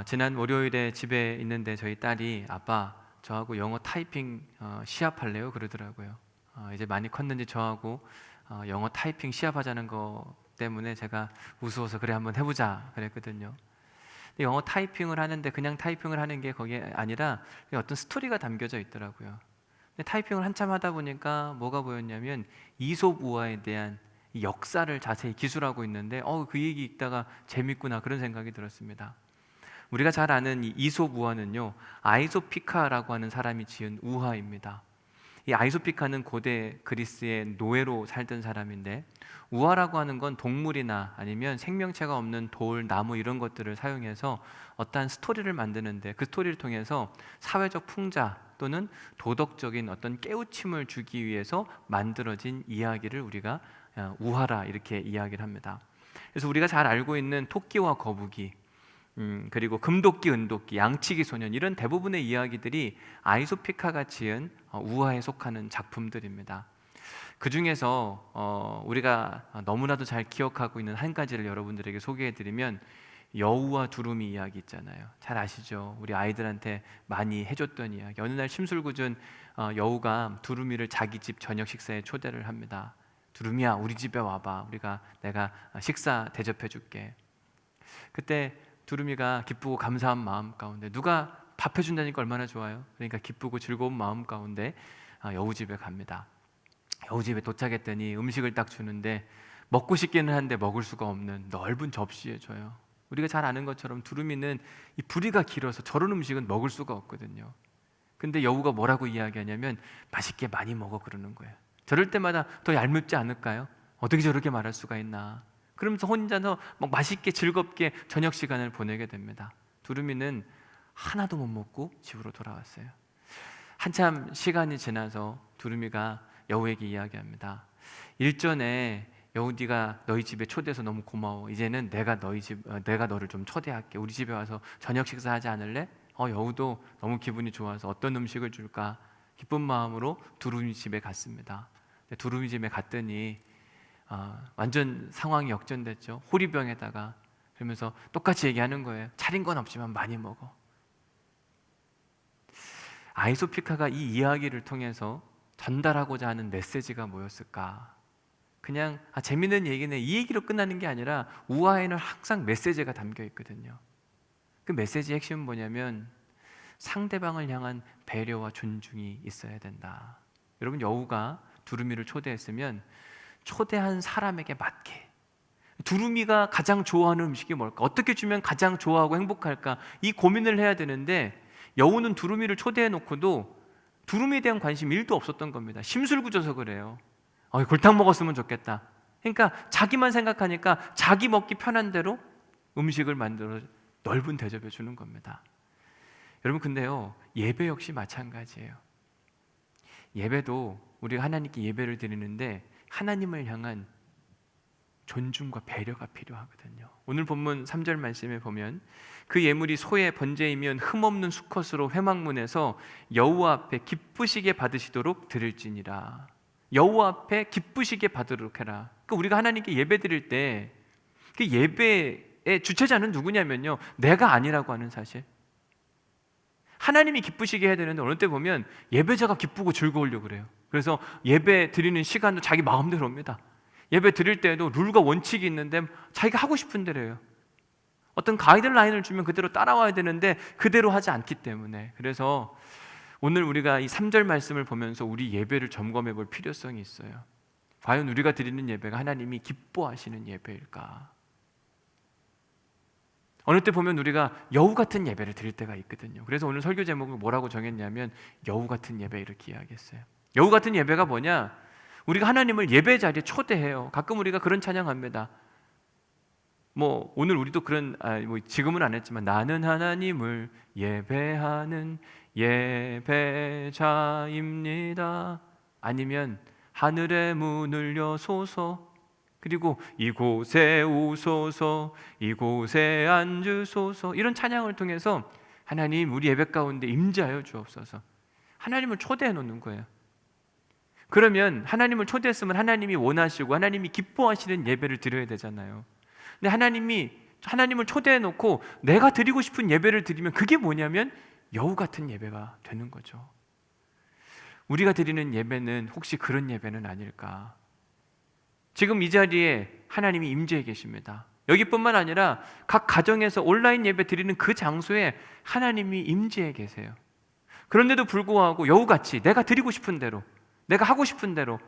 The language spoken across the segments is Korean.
지난 월요일에 집에 있는데 저희 딸이 아빠 저하고 영어 타이핑 시합할래요? 그러더라고요. 이제 많이 컸는지 저하고 영어 타이핑 시합하자는 거 때문에 제가 우스워서 그래 한번 해보자 그랬거든요. 근데 영어 타이핑을 하는데 그냥 타이핑을 하는 게 거기에 아니라 어떤 스토리가 담겨져 있더라고요. 근데 타이핑을 한참 하다 보니까 뭐가 보였냐면 이솝 우화에 대한 이 역사를 자세히 기술하고 있는데 그 얘기 읽다가 재밌구나 그런 생각이 들었습니다. 우리가 잘 아는 이 이솝 우화는요, 아이소피카라고 하는 사람이 지은 우화입니다. 이 아이소피카는 고대 그리스의 노예로 살던 사람인데, 우화라고 하는 건 동물이나 아니면 생명체가 없는 돌, 나무 이런 것들을 사용해서 어떠한 스토리를 만드는데, 그 스토리를 통해서 사회적 풍자 또는 도덕적인 어떤 깨우침을 주기 위해서 만들어진 이야기를 우리가 우화라 이렇게 이야기를 합니다. 그래서 우리가 잘 알고 있는 토끼와 거북이, 그리고 금도끼, 은도끼, 양치기 소년 이런 대부분의 이야기들이 아이소피카가 지은 우화에 속하는 작품들입니다. 그 중에서 우리가 너무나도 잘 기억하고 있는 한 가지를 여러분들에게 소개해드리면 여우와 두루미 이야기 있잖아요. 잘 아시죠? 우리 아이들한테 많이 해줬던 이야기. 어느 날 심술궂은 여우가 두루미를 자기 집 저녁 식사에 초대를 합니다. 두루미야, 우리 집에 와봐. 내가 식사 대접해줄게. 그때 두루미가 기쁘고 감사한 마음 가운데, 누가 밥 해준다니까 얼마나 좋아요. 그러니까 기쁘고 즐거운 마음 가운데 여우 집에 갑니다. 여우 집에 도착했더니 음식을 딱 주는데 먹고 싶기는 한데 먹을 수가 없는 넓은 접시에 줘요. 우리가 잘 아는 것처럼 두루미는 이 부리가 길어서 저런 음식은 먹을 수가 없거든요. 근데 여우가 뭐라고 이야기하냐면 맛있게 많이 먹어 그러는 거예요. 저럴 때마다 더 얄밉지 않을까요? 어떻게 저렇게 말할 수가 있나. 그러면서 혼자서 막 맛있게 즐겁게 저녁 시간을 보내게 됩니다. 두루미는 하나도 못 먹고 집으로 돌아왔어요. 한참 시간이 지나서 두루미가 여우에게 이야기합니다. 일전에 여우, 네가 너희 집에 초대해서 너무 고마워. 이제는 내가 너를 좀 초대할게. 우리 집에 와서 저녁 식사하지 않을래? 여우도 너무 기분이 좋아서 어떤 음식을 줄까 기쁜 마음으로 두루미 집에 갔습니다. 두루미 집에 갔더니 완전 상황이 역전됐죠. 호리병에다가. 그러면서 똑같이 얘기하는 거예요. 차린 건 없지만 많이 먹어. 아이소피카가 이 이야기를 통해서 전달하고자 하는 메시지가 뭐였을까? 그냥 재밌는 얘기네 이 얘기로 끝나는 게 아니라 우화에는 항상 메시지가 담겨 있거든요. 그 메시지의 핵심은 뭐냐면 상대방을 향한 배려와 존중이 있어야 된다. 여러분, 여우가 두루미를 초대했으면 초대한 사람에게 맞게, 두루미가 가장 좋아하는 음식이 뭘까? 어떻게 주면 가장 좋아하고 행복할까? 이 고민을 해야 되는데 여우는 두루미를 초대해 놓고도 두루미에 대한 관심 1도 없었던 겁니다. 심술궂어서 그래요. 골탕 먹었으면 좋겠다. 그러니까 자기만 생각하니까 자기 먹기 편한 대로 음식을 만들어 넓은 대접해 주는 겁니다. 여러분, 근데요, 예배 역시 마찬가지예요. 예배도 우리가 하나님께 예배를 드리는데 하나님을 향한 존중과 배려가 필요하거든요. 오늘 본문 3절 말씀에 보면 그 예물이 소의 번제이면 흠없는 수컷으로 회막문에서 여호와 앞에 기쁘시게 받으시도록 드릴지니라. 여호와 앞에 기쁘시게 받도록 해라. 그러니까 우리가 하나님께 예배 드릴 때 그 예배의 주체자는 누구냐면요, 내가 아니라고 하는 사실. 하나님이 기쁘시게 해야 되는데 어느 때 보면 예배자가 기쁘고 즐거우려고 그래요. 그래서 예배 드리는 시간도 자기 마음대로 옵니다. 예배 드릴 때에도 룰과 원칙이 있는데 자기가 하고 싶은 대로 해요. 어떤 가이드라인을 주면 그대로 따라와야 되는데 그대로 하지 않기 때문에. 그래서 오늘 우리가 이 3절 말씀을 보면서 우리 예배를 점검해 볼 필요성이 있어요. 과연 우리가 드리는 예배가 하나님이 기뻐하시는 예배일까? 어느 때 보면 우리가 여우 같은 예배를 드릴 때가 있거든요. 그래서 오늘 설교 제목을 뭐라고 정했냐면 여우 같은 예배 이렇게 이야기했어요. 여우 같은 예배가 뭐냐? 우리가 하나님을 예배 자리에 초대해요. 가끔 우리가 그런 찬양합니다. 오늘 우리도 그런 지금은 안 했지만 나는 하나님을 예배하는 예배자입니다. 아니면 하늘의 문을 여소서, 그리고 이곳에 오소서, 이곳에 앉으소서, 이런 찬양을 통해서 하나님 우리 예배 가운데 임재하여 주옵소서. 하나님을 초대해 놓는 거예요. 그러면 하나님을 초대했으면 하나님이 원하시고 하나님이 기뻐하시는 예배를 드려야 되잖아요. 근데 하나님이 하나님을 초대해 놓고 내가 드리고 싶은 예배를 드리면 그게 뭐냐면 여우 같은 예배가 되는 거죠. 우리가 드리는 예배는 혹시 그런 예배는 아닐까? 지금 이 자리에 하나님이 임재해 계십니다. 여기뿐만 아니라 각 가정에서 온라인 예배 드리는 그 장소에 하나님이 임재해 계세요. 그런데도 불구하고 여우같이 내가 드리고 싶은 대로, 내가 하고 싶은 대로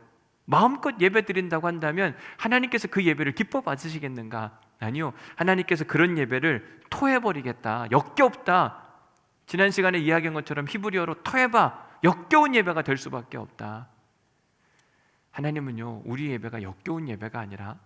마음껏 예배 드린다고 한다면 하나님께서 그 예배를 기뻐 받으시겠는가? 아니요. 하나님께서 그런 예배를 토해버리겠다, 역겹다. 지난 시간에 이야기한 것처럼 히브리어로 토해봐, 역겨운 예배가 될 수밖에 없다. 하나님은요, 우리 예배가 역겨운 예배가 아니라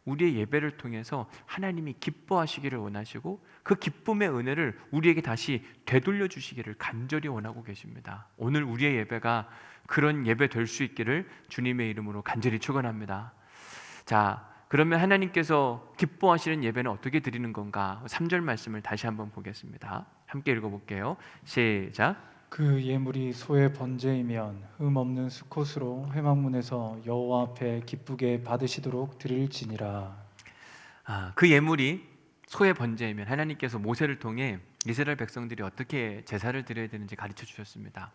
우리의 예배를 통해서 하나님이 기뻐하시기를 원하시고 그 기쁨의 은혜를 우리에게 다시 되돌려 주시기를 간절히 원하고 계십니다. 오늘 우리의 예배가 그런 예배 될 수 있기를 주님의 이름으로 간절히 축원합니다. 자, 그러면 하나님께서 기뻐하시는 예배는 어떻게 드리는 건가? 3절 말씀을 다시 한번 보겠습니다. 함께 읽어볼게요. 시작. 그 예물이 소의 번제이면 흠 없는 수컷으로 회막문에서 여호와 앞에 기쁘게 받으시도록 드릴지니라. 그 예물이 소의 번제이면 하나님께서 모세를 통해 이스라엘 백성들이 어떻게 제사를 드려야 되는지 가르쳐 주셨습니다.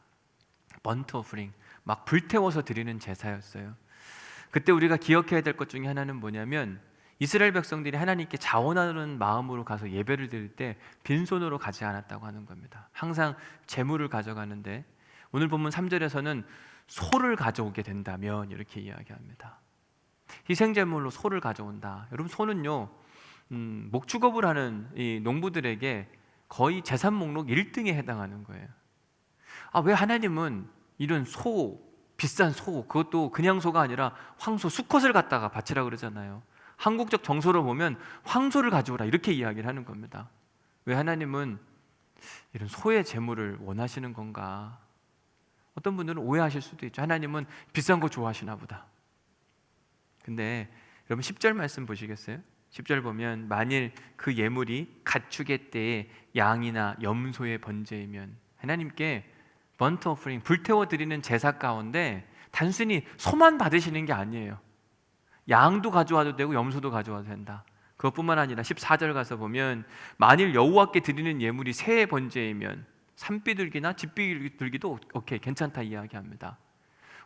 번트 오프링, 막 불태워서 드리는 제사였어요. 그때 우리가 기억해야 될 것 중에 하나는 뭐냐면 이스라엘 백성들이 하나님께 자원하는 마음으로 가서 예배를 드릴 때 빈손으로 가지 않았다고 하는 겁니다. 항상 제물을 가져가는데 오늘 본문 3절에서는 소를 가져오게 된다면 이렇게 이야기합니다. 희생제물로 소를 가져온다. 여러분, 소는요 목축업을 하는 이 농부들에게 거의 재산 목록 1등에 해당하는 거예요. 왜 하나님은 이런 소, 비싼 소, 그것도 그냥 소가 아니라 황소, 수컷을 갖다가 바치라 그러잖아요. 한국적 정서로 보면 황소를 가져오라 이렇게 이야기를 하는 겁니다. 왜 하나님은 이런 소의 제물을 원하시는 건가? 어떤 분들은 오해하실 수도 있죠. 하나님은 비싼 거 좋아하시나 보다. 근데 여러분 10절 말씀 보시겠어요? 10절 보면 만일 그 예물이 가축의 때에 양이나 염소의 번제이면 하나님께 번트 오프링, 불태워 드리는 제사 가운데 단순히 소만 받으시는 게 아니에요. 양도 가져와도 되고 염소도 가져와도 된다. 그것뿐만 아니라 14절 가서 보면 만일 여호와께 드리는 예물이 새의 번제이면 산비둘기나 집비둘기도 오케이, 괜찮다 이야기합니다.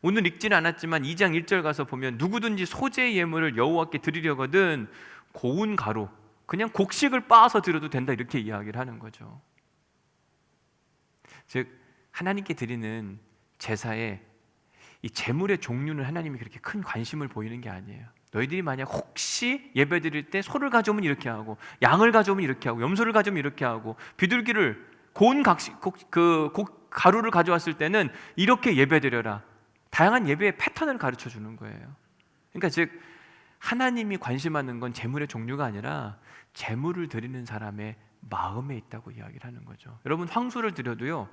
오늘 읽지는 않았지만 2장 1절 가서 보면 누구든지 소재의 예물을 여호와께 드리려거든 고운 가루, 그냥 곡식을 빻아서 드려도 된다 이렇게 이야기를 하는 거죠. 즉 하나님께 드리는 제사에 이 제물의 종류는 하나님이 그렇게 큰 관심을 보이는 게 아니에요. 너희들이 만약 혹시 예배 드릴 때 소를 가져오면 이렇게 하고 양을 가져오면 이렇게 하고 염소를 가져오면 이렇게 하고 비둘기를 고운 가루를 가져왔을 때는 이렇게 예배 드려라. 다양한 예배의 패턴을 가르쳐 주는 거예요. 그러니까 즉 하나님이 관심하는 건 제물의 종류가 아니라 제물을 드리는 사람의 마음에 있다고 이야기를 하는 거죠. 여러분, 황소를 드려도요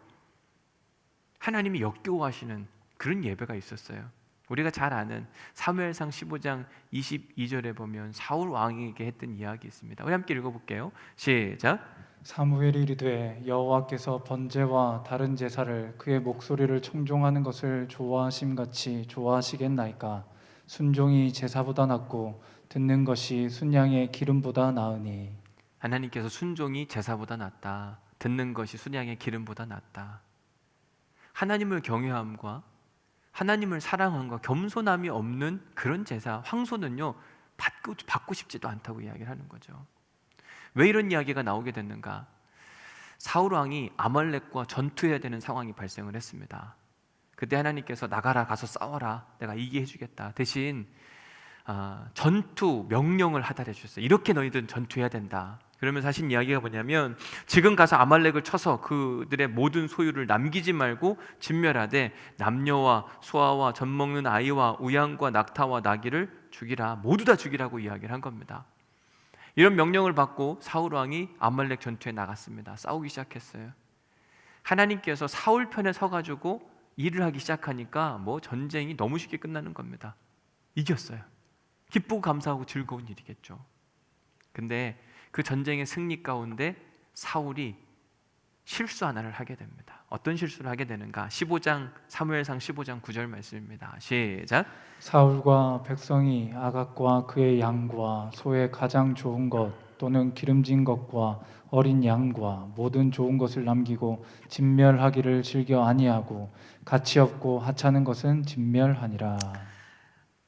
하나님이 역겨워하시는 그런 예배가 있었어요. 우리가 잘 아는 사무엘상 15장 22절에 보면 사울 왕에게 했던 이야기 있습니다. 우리 함께 읽어볼게요. 시작. 사무엘이 이르되 여호와께서 번제와 다른 제사를 그의 목소리를 청종하는 것을 좋아하심같이 좋아하시겠나이까. 순종이 제사보다 낫고 듣는 것이 순양의 기름보다 나으니. 하나님께서 순종이 제사보다 낫다, 듣는 것이 순양의 기름보다 낫다. 하나님을 경외함과 하나님을 사랑함과 겸손함이 없는 그런 제사, 황소는요 받고 싶지도 않다고 이야기를 하는 거죠. 왜 이런 이야기가 나오게 됐는가? 사울 왕이 아말렉과 전투해야 되는 상황이 발생을 했습니다. 그때 하나님께서 나가라, 가서 싸워라, 내가 이기게 해주겠다. 대신 전투 명령을 하달해 주셨어요. 이렇게 너희들은 전투해야 된다. 그러면 사실 이야기가 뭐냐면 지금 가서 아말렉을 쳐서 그들의 모든 소유를 남기지 말고 진멸하되 남녀와 소아와 젖 먹는 아이와 우양과 낙타와 나귀를 죽이라, 모두 다 죽이라고 이야기를 한 겁니다. 이런 명령을 받고 사울 왕이 아말렉 전투에 나갔습니다. 싸우기 시작했어요. 하나님께서 사울 편에 서가지고 일을 하기 시작하니까 전쟁이 너무 쉽게 끝나는 겁니다. 이겼어요. 기쁘고 감사하고 즐거운 일이겠죠. 근데 그 전쟁의 승리 가운데 사울이 실수 하나를 하게 됩니다. 어떤 실수를 하게 되는가? 사무엘상 15장 9절 말씀입니다. 시작. 사울과 백성이 아각과 그의 양과 소의 가장 좋은 것 또는 기름진 것과 어린 양과 모든 좋은 것을 남기고 진멸하기를 즐겨 아니하고 가치 없고 하찮은 것은 진멸하니라.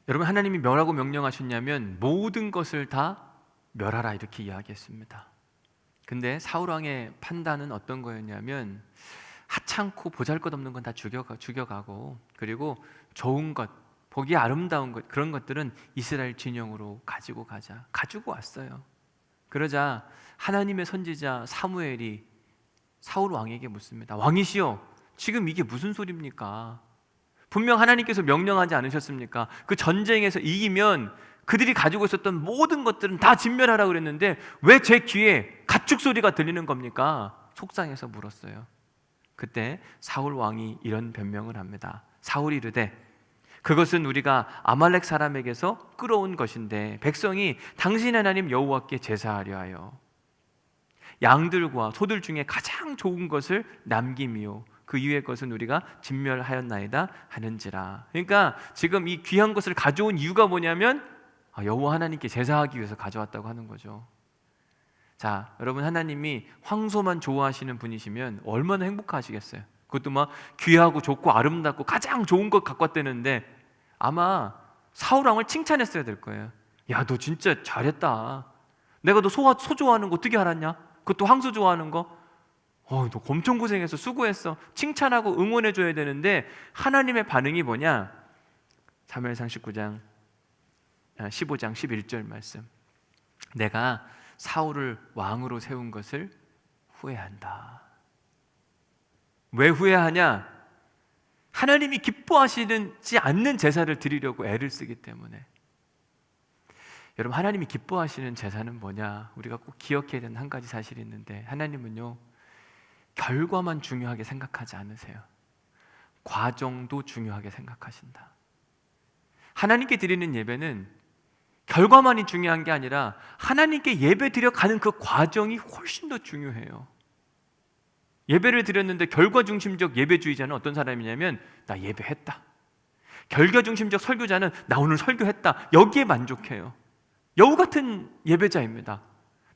여러분, 하나님이 멸하고 명령하셨냐면 모든 것을 다 멸하라 이렇게 이야기했습니다. 근데 사울 왕의 판단은 어떤 거였냐면 하찮고 보잘것없는 건 다 죽여가고, 그리고 좋은 것, 보기 아름다운 것, 그런 것들은 이스라엘 진영으로 가지고 왔어요. 그러자 하나님의 선지자 사무엘이 사울 왕에게 묻습니다. 왕이시여, 지금 이게 무슨 소리입니까? 분명 하나님께서 명령하지 않으셨습니까? 그 전쟁에서 이기면 그들이 가지고 있었던 모든 것들은 다 진멸하라고 그랬는데 왜 제 귀에 가축 소리가 들리는 겁니까? 속상해서 물었어요. 그때 사울 왕이 이런 변명을 합니다. 사울이 이르되 그것은 우리가 아말렉 사람에게서 끌어온 것인데 백성이 당신 하나님 여호와께 제사하려 하여 양들과 소들 중에 가장 좋은 것을 남김이요 그 이외의 것은 우리가 진멸하였나이다 하는지라. 그러니까 지금 이 귀한 것을 가져온 이유가 뭐냐면 여호와 하나님께 제사하기 위해서 가져왔다고 하는 거죠. 자, 여러분, 하나님이 황소만 좋아하시는 분이시면 얼마나 행복하시겠어요. 그것도 막 귀하고 좋고 아름답고 가장 좋은 것 갖고 왔다는데 아마 사울 왕을 칭찬했어야 될 거예요. 야, 너 진짜 잘했다. 내가 너 소 좋아하는 거 어떻게 알았냐? 그것도 황소 좋아하는 거? 너 엄청 고생했어. 수고했어. 칭찬하고 응원해줘야 되는데 하나님의 반응이 뭐냐? 사무엘상 15장 11절 말씀. 내가 사울을 왕으로 세운 것을 후회한다. 왜 후회하냐? 하나님이 기뻐하시지 않는 제사를 드리려고 애를 쓰기 때문에. 여러분, 하나님이 기뻐하시는 제사는 뭐냐? 우리가 꼭 기억해야 되는 한 가지 사실이 있는데 하나님은요, 결과만 중요하게 생각하지 않으세요. 과정도 중요하게 생각하신다. 하나님께 드리는 예배는 결과만이 중요한 게 아니라 하나님께 예배 드려가는 그 과정이 훨씬 더 중요해요. 예배를 드렸는데 결과 중심적 예배주의자는 어떤 사람이냐면 나 예배했다. 결과 중심적 설교자는 나 오늘 설교했다. 여기에 만족해요. 여우 같은 예배자입니다.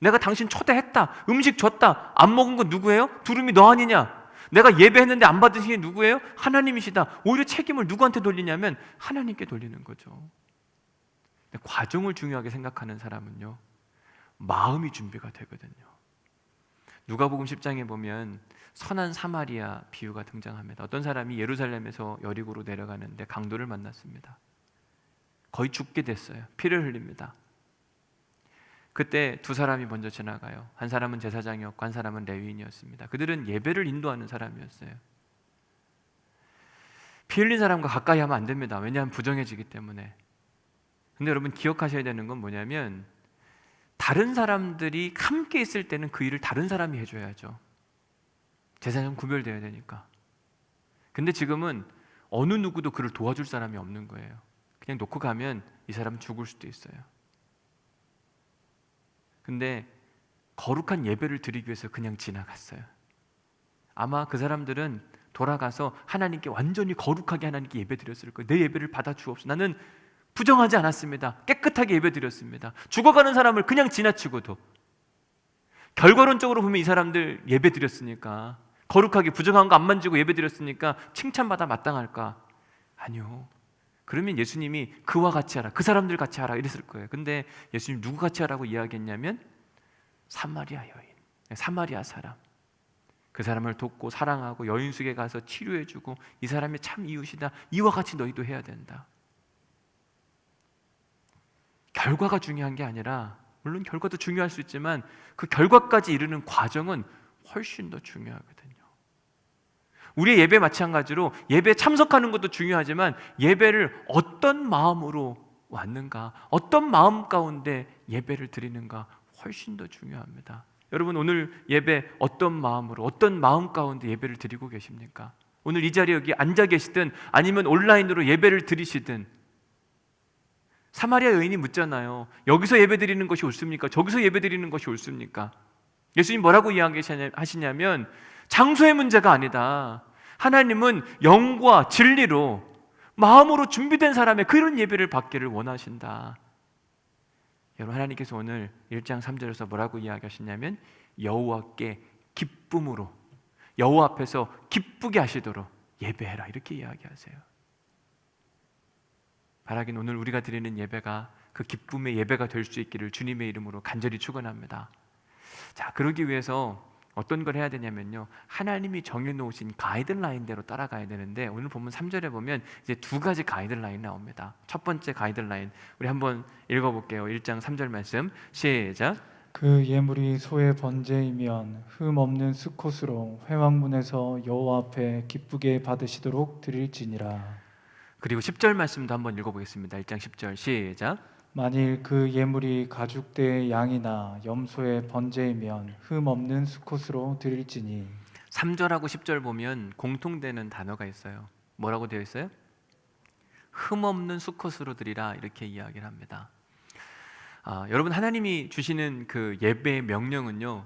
내가 당신 초대했다. 음식 줬다. 안 먹은 거 누구예요? 두루미 너 아니냐? 내가 예배했는데 안 받으신 게 누구예요? 하나님이시다. 오히려 책임을 누구한테 돌리냐면 하나님께 돌리는 거죠. 과정을 중요하게 생각하는 사람은요, 마음이 준비가 되거든요. 누가복음 10장에 보면 선한 사마리아 비유가 등장합니다. 어떤 사람이 예루살렘에서 여리고로 내려가는데 강도를 만났습니다. 거의 죽게 됐어요. 피를 흘립니다. 그때 두 사람이 먼저 지나가요. 한 사람은 제사장이었고 한 사람은 레위인이었습니다. 그들은 예배를 인도하는 사람이었어요. 피 흘린 사람과 가까이 하면 안 됩니다. 왜냐하면 부정해지기 때문에. 근데 여러분, 기억하셔야 되는 건 뭐냐면 다른 사람들이 함께 있을 때는 그 일을 다른 사람이 해줘야죠. 제사장 구별되어야 되니까. 근데 지금은 어느 누구도 그를 도와줄 사람이 없는 거예요. 그냥 놓고 가면 이 사람은 죽을 수도 있어요. 근데 거룩한 예배를 드리기 위해서 그냥 지나갔어요. 아마 그 사람들은 돌아가서 하나님께 완전히 거룩하게 하나님께 예배 드렸을 거예요. 내 예배를 받아 주옵소서. 나는 부정하지 않았습니다. 깨끗하게 예배 드렸습니다. 죽어가는 사람을 그냥 지나치고도. 결과론적으로 보면 이 사람들 예배 드렸으니까, 거룩하게 부정한 거 안 만지고 예배 드렸으니까 칭찬받아 마땅할까? 아니요. 그러면 예수님이 그와 같이 하라, 그 사람들 같이 하라 이랬을 거예요. 근데 예수님 누구 같이 하라고 이야기했냐면 사마리아 여인, 사마리아 사람. 그 사람을 돕고 사랑하고 여인숙에 가서 치료해주고 이 사람이 참 이웃이다. 이와 같이 너희도 해야 된다. 결과가 중요한 게 아니라, 물론 결과도 중요할 수 있지만 그 결과까지 이르는 과정은 훨씬 더 중요하거든요. 우리의 예배 마찬가지로 예배에 참석하는 것도 중요하지만 예배를 어떤 마음으로 왔는가, 어떤 마음 가운데 예배를 드리는가 훨씬 더 중요합니다. 여러분, 오늘 예배 어떤 마음으로, 어떤 마음 가운데 예배를 드리고 계십니까? 오늘 이 자리에 여기 앉아 계시든 아니면 온라인으로 예배를 드리시든, 사마리아 여인이 묻잖아요. 여기서 예배 드리는 것이 옳습니까? 저기서 예배 드리는 것이 옳습니까? 예수님 뭐라고 이야기하시냐면 장소의 문제가 아니다. 하나님은 영과 진리로 마음으로 준비된 사람의 그런 예배를 받기를 원하신다. 여러분, 하나님께서 오늘 1장 3절에서 뭐라고 이야기하셨냐면 여호와께 기쁨으로, 여호와 앞에서 기쁘게 하시도록 예배해라, 이렇게 이야기하세요. 바라긴 오늘 우리가 드리는 예배가 그 기쁨의 예배가 될 수 있기를 주님의 이름으로 간절히 축원합니다. 자, 그러기 위해서 어떤 걸 해야 되냐면요, 하나님이 정해놓으신 가이드라인대로 따라가야 되는데, 오늘 본문 3절에 보면 이제 두 가지 가이드라인 나옵니다. 첫 번째 가이드라인 우리 한번 읽어볼게요. 1장 3절 말씀 시작. 그 예물이 소의 번제이면 흠 없는 수컷으로 회막문에서 여호와 앞에 기쁘게 받으시도록 드릴지니라. 그리고 10절 말씀도 한번 읽어보겠습니다. 1장 10절 시작. 만일 그 예물이 가죽대의 양이나 염소의 번제이면 흠 없는 수컷으로 드릴지니. 3절하고 10절 보면 공통되는 단어가 있어요. 뭐라고 되어 있어요? 흠없는 수컷으로 드리라, 이렇게 이야기를 합니다. 여러분, 하나님이 주시는 그 예배의 명령은요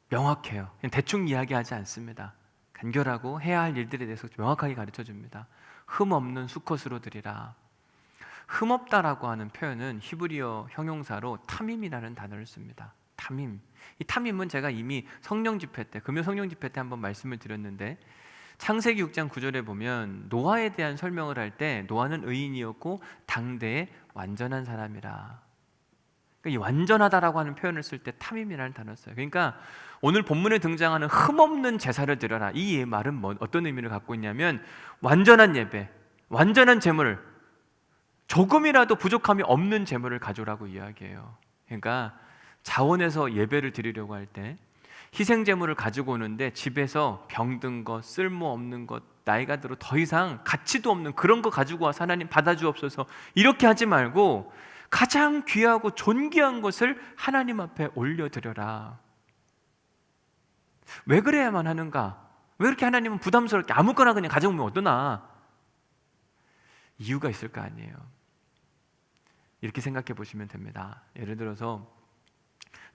명확해요. 그냥 대충 이야기하지 않습니다. 간결하고 해야 할 일들에 대해서 명확하게 가르쳐 줍니다. 흠없는 수컷으로 드리라. 흠없다라고 하는 표현은 히브리어 형용사로 타밈이라는 단어를 씁니다. 타밈. 이 타밈은 제가 이미 성령 집회 때, 금요 성령 집회 때 한번 말씀을 드렸는데, 창세기 6장 9절에 보면 노아에 대한 설명을 할 때 노아는 의인이었고 당대의 완전한 사람이라. 그러니까 이 완전하다라고 하는 표현을 쓸 때 타밈이라는 단어를 써요. 그러니까 오늘 본문에 등장하는 흠없는 제사를 드려라, 이 말은 어떤 의미를 갖고 있냐면 완전한 예배, 완전한 제물, 조금이라도 부족함이 없는 제물을 가져오라고 이야기해요. 그러니까 자원해서 예배를 드리려고 할 때 희생 제물을 가지고 오는데 집에서 병든 것, 쓸모없는 것, 나이가 들어 더 이상 가치도 없는 그런 거 가지고 와서 하나님 받아주옵소서, 이렇게 하지 말고 가장 귀하고 존귀한 것을 하나님 앞에 올려드려라. 왜 그래야만 하는가? 왜 그렇게 하나님은 부담스럽게 아무거나 그냥 가져오면 어떠나? 이유가 있을 거 아니에요. 이렇게 생각해 보시면 됩니다. 예를 들어서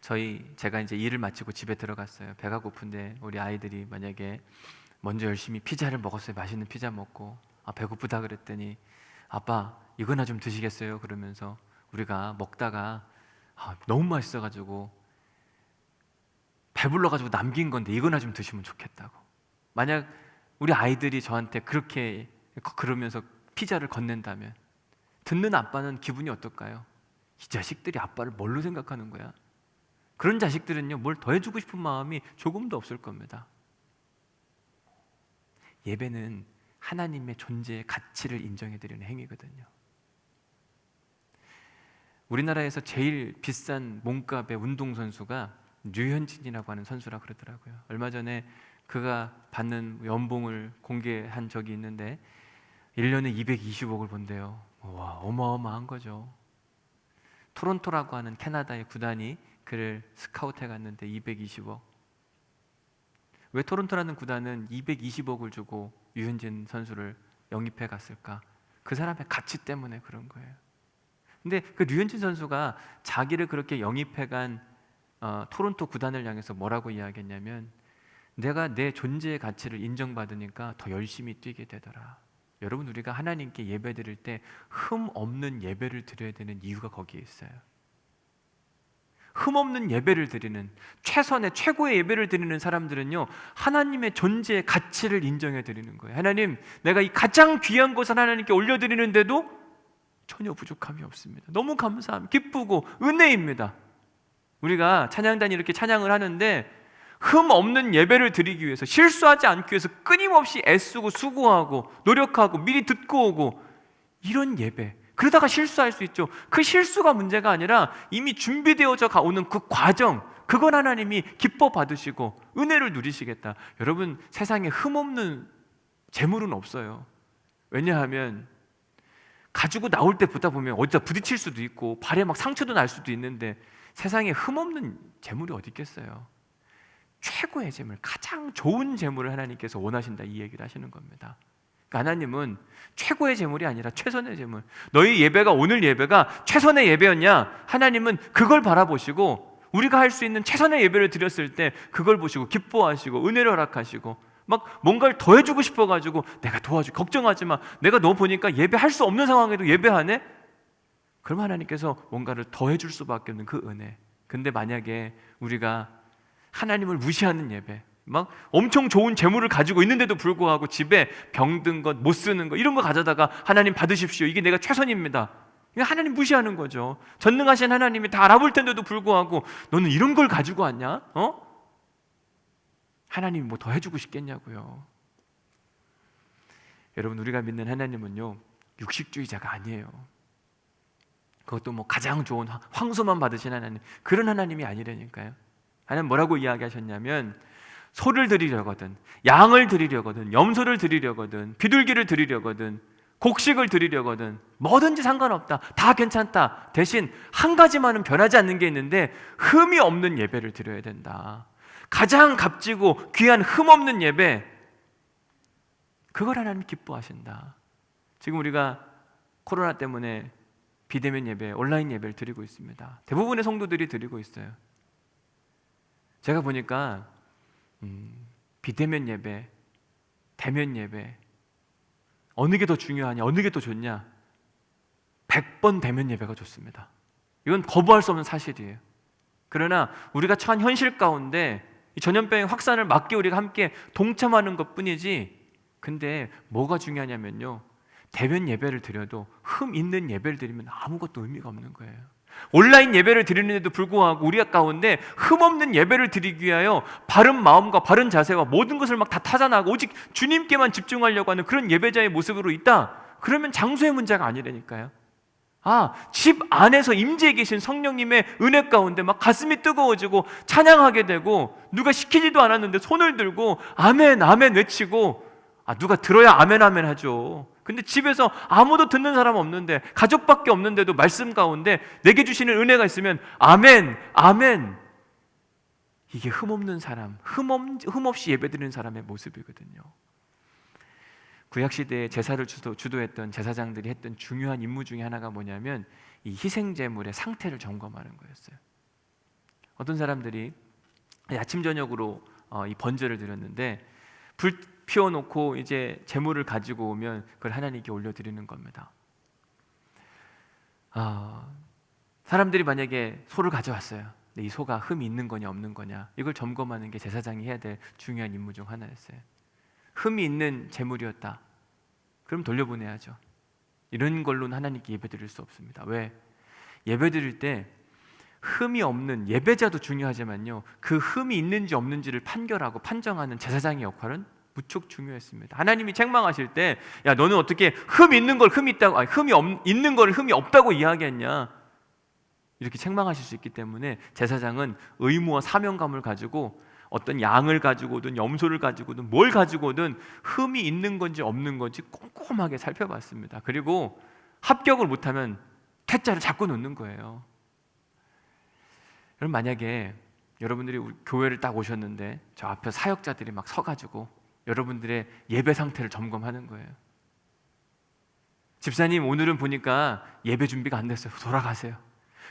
제가 이제 일을 마치고 집에 들어갔어요. 배가 고픈데 우리 아이들이 만약에 먼저 열심히 피자를 먹었어요. 맛있는 피자 먹고 배고프다 그랬더니 아빠 이거나 좀 드시겠어요? 그러면서 우리가 먹다가 너무 맛있어가지고 배불러가지고 남긴 건데 이거나 좀 드시면 좋겠다고. 만약 우리 아이들이 저한테 그러면서 피자를 건넨다면 듣는 아빠는 기분이 어떨까요? 이 자식들이 아빠를 뭘로 생각하는 거야? 그런 자식들은요, 뭘 더 해주고 싶은 마음이 조금도 없을 겁니다. 예배는 하나님의 존재의 가치를 인정해드리는 행위거든요. 우리나라에서 제일 비싼 몸값의 운동선수가 류현진이라고 하는 선수라 그러더라고요. 얼마 전에 그가 받는 연봉을 공개한 적이 있는데 1년에 220억을 번대요. 와, 어마어마한 거죠. 토론토라고 하는 캐나다의 구단이 그를 스카우트해 갔는데 220억. 왜 토론토라는 구단은 220억을 주고 류현진 선수를 영입해 갔을까? 그 사람의 가치 때문에 그런 거예요. 근데 그 류현진 선수가 자기를 그렇게 영입해 간 토론토 구단을 향해서 뭐라고 이야기했냐면, 내가 내 존재의 가치를 인정받으니까 더 열심히 뛰게 되더라. 여러분, 우리가 하나님께 예배 드릴 때 흠 없는 예배를 드려야 되는 이유가 거기에 있어요. 흠 없는 예배를 드리는, 최선의 최고의 예배를 드리는 사람들은요, 하나님의 존재의 가치를 인정해 드리는 거예요. 하나님, 내가 이 가장 귀한 것을 하나님께 올려드리는데도 전혀 부족함이 없습니다. 너무 감사함, 기쁘고 은혜입니다. 우리가 찬양단이 이렇게 찬양을 하는데 흠 없는 예배를 드리기 위해서, 실수하지 않기 위해서 끊임없이 애쓰고 수고하고 노력하고 미리 듣고 오고, 이런 예배, 그러다가 실수할 수 있죠. 그 실수가 문제가 아니라 이미 준비되어져 오는 그 과정, 그건 하나님이 기뻐 받으시고 은혜를 누리시겠다. 여러분, 세상에 흠 없는 재물은 없어요. 왜냐하면 가지고 나올 때 보다 보면 어디다 부딪힐 수도 있고 발에 막 상처도 날 수도 있는데, 세상에 흠 없는 재물이 어디 있겠어요. 최고의 재물, 가장 좋은 재물을 하나님께서 원하신다, 이 얘기를 하시는 겁니다. 그러니까 하나님은 최고의 재물이 아니라 최선의 재물, 너희 예배가, 오늘 예배가 최선의 예배였냐? 하나님은 그걸 바라보시고 우리가 할 수 있는 최선의 예배를 드렸을 때 그걸 보시고 기뻐하시고 은혜를 허락하시고, 막 뭔가를 더 해주고 싶어가지고 내가 도와줄게, 걱정하지 마, 내가 너 보니까 예배할 수 없는 상황에도 예배하네? 그럼 하나님께서 뭔가를 더해 줄 수밖에 없는 그 은혜. 근데 만약에 우리가 하나님을 무시하는 예배, 막 엄청 좋은 재물을 가지고 있는데도 불구하고 집에 병든 것, 못 쓰는 것 이런 거 가져다가 하나님 받으십시오, 이게 내가 최선입니다, 이거 하나님 무시하는 거죠. 전능하신 하나님이 다 알아볼 텐데도 불구하고 너는 이런 걸 가지고 왔냐? 하나님이 뭐 더 해주고 싶겠냐고요. 여러분, 우리가 믿는 하나님은요 육식주의자가 아니에요. 그것도 뭐 가장 좋은 황소만 받으신 하나님, 그런 하나님이 아니라니까요. 하나님 뭐라고 이야기하셨냐면, 소를 드리려거든, 양을 드리려거든, 염소를 드리려거든, 비둘기를 드리려거든, 곡식을 드리려거든 뭐든지 상관없다, 다 괜찮다. 대신 한 가지만은 변하지 않는 게 있는데, 흠이 없는 예배를 드려야 된다. 가장 값지고 귀한 흠 없는 예배, 그걸 하나님 기뻐하신다. 지금 우리가 코로나 때문에 비대면 예배, 온라인 예배를 드리고 있습니다. 대부분의 성도들이 드리고 있어요. 제가 보니까 비대면 예배, 대면 예배 어느 게 더 중요하냐, 어느 게 더 좋냐? 100번 대면 예배가 좋습니다. 이건 거부할 수 없는 사실이에요. 그러나 우리가 처한 현실 가운데 이 전염병의 확산을 막기 우리가 함께 동참하는 것뿐이지, 근데 뭐가 중요하냐면요, 대면 예배를 드려도 흠 있는 예배를 드리면 아무것도 의미가 없는 거예요. 온라인 예배를 드리는데도 불구하고 우리 가운데 흠 없는 예배를 드리기 위하여 바른 마음과 바른 자세와 모든 것을 막 다 타산하고 오직 주님께만 집중하려고 하는 그런 예배자의 모습으로 있다, 그러면 장소의 문제가 아니라니까요. 집 안에서 임재해 계신 성령님의 은혜 가운데 막 가슴이 뜨거워지고 찬양하게 되고, 누가 시키지도 않았는데 손을 들고 아멘 아멘 외치고, 누가 들어야 아멘 아멘 하죠. 근데 집에서 아무도 듣는 사람 없는데, 가족밖에 없는데도 말씀 가운데 내게 주시는 은혜가 있으면 아멘 아멘, 이게 흠없는 사람, 흠없이 예배드리는 사람의 모습이거든요. 구약시대에 제사를 주도했던 제사장들이 했던 중요한 임무 중에 하나가 뭐냐면, 이 희생제물의 상태를 점검하는 거였어요. 어떤 사람들이 아침 저녁으로 이 번제를 드렸는데, 불 피워놓고 이제 제물을 가지고 오면 그걸 하나님께 올려드리는 겁니다. 사람들이 만약에 소를 가져왔어요. 근데 이 소가 흠이 있는 거냐 없는 거냐, 이걸 점검하는 게 제사장이 해야 될 중요한 임무 중 하나였어요. 흠이 있는 제물이었다, 그럼 돌려보내야죠. 이런 걸로는 하나님께 예배드릴 수 없습니다. 왜? 예배드릴 때 흠이 없는 예배자도 중요하지만요, 그 흠이 있는지 없는지를 판결하고 판정하는 제사장의 역할은 무척 중요했습니다. 하나님이 책망하실 때, 야 너는 어떻게 흠 있는 걸 흠이 있다고, 있는 걸 흠이 없다고 이야기했냐, 이렇게 책망하실 수 있기 때문에 제사장은 의무와 사명감을 가지고 어떤 양을 가지고든 염소를 가지고든 뭘 가지고든 흠이 있는 건지 없는 건지 꼼꼼하게 살펴봤습니다. 그리고 합격을 못하면 퇴짜를 자꾸 놓는 거예요. 여러분, 만약에 여러분들이 우리 교회를 딱 오셨는데 저 앞에 사역자들이 막 서가지고 여러분들의 예배 상태를 점검하는 거예요. 집사님 오늘은 보니까 예배 준비가 안 됐어요, 돌아가세요.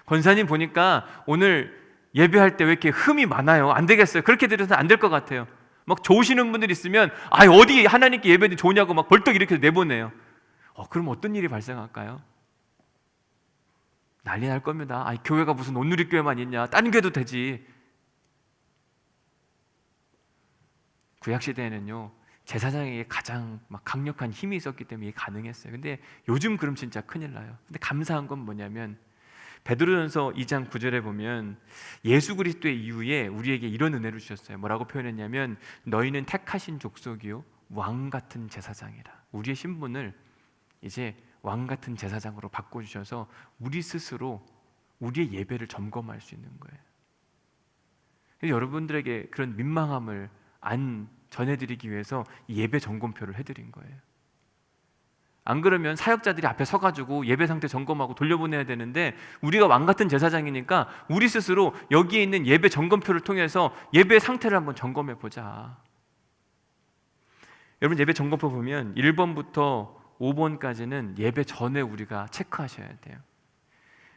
권사님 보니까 오늘 예배할 때 왜 이렇게 흠이 많아요, 안 되겠어요, 그렇게 드려서 안 될 것 같아요. 막 좋으시는 분들 있으면 어디 하나님께 예배도 좋냐고 막 벌떡 이렇게 내보내요. 그럼 어떤 일이 발생할까요? 난리 날 겁니다. 교회가 무슨 온누리교회만 있냐, 다른 교회도 되지. 구약시대에는요 제사장에게 가장 막 강력한 힘이 있었기 때문에 이게 가능했어요. 근데 요즘 그럼 진짜 큰일 나요. 근데 감사한 건 뭐냐면, 베드로전서 2장 9절에 보면 예수 그리스도의 이후에 우리에게 이런 은혜를 주셨어요. 뭐라고 표현했냐면, 너희는 택하신 족속이요 왕 같은 제사장이라. 우리의 신분을 이제 왕 같은 제사장으로 바꿔주셔서 우리 스스로 우리의 예배를 점검할 수 있는 거예요. 그래서 여러분들에게 그런 민망함을 안 전해드리기 위해서 예배 점검표를 해드린 거예요. 안 그러면 사역자들이 앞에 서가지고 예배 상태 점검하고 돌려보내야 되는데, 우리가 왕 같은 제사장이니까 우리 스스로 여기에 있는 예배 점검표를 통해서 예배 상태를 한번 점검해 보자. 여러분, 예배 점검표 보면 1번부터 5번까지는 예배 전에 우리가 체크하셔야 돼요.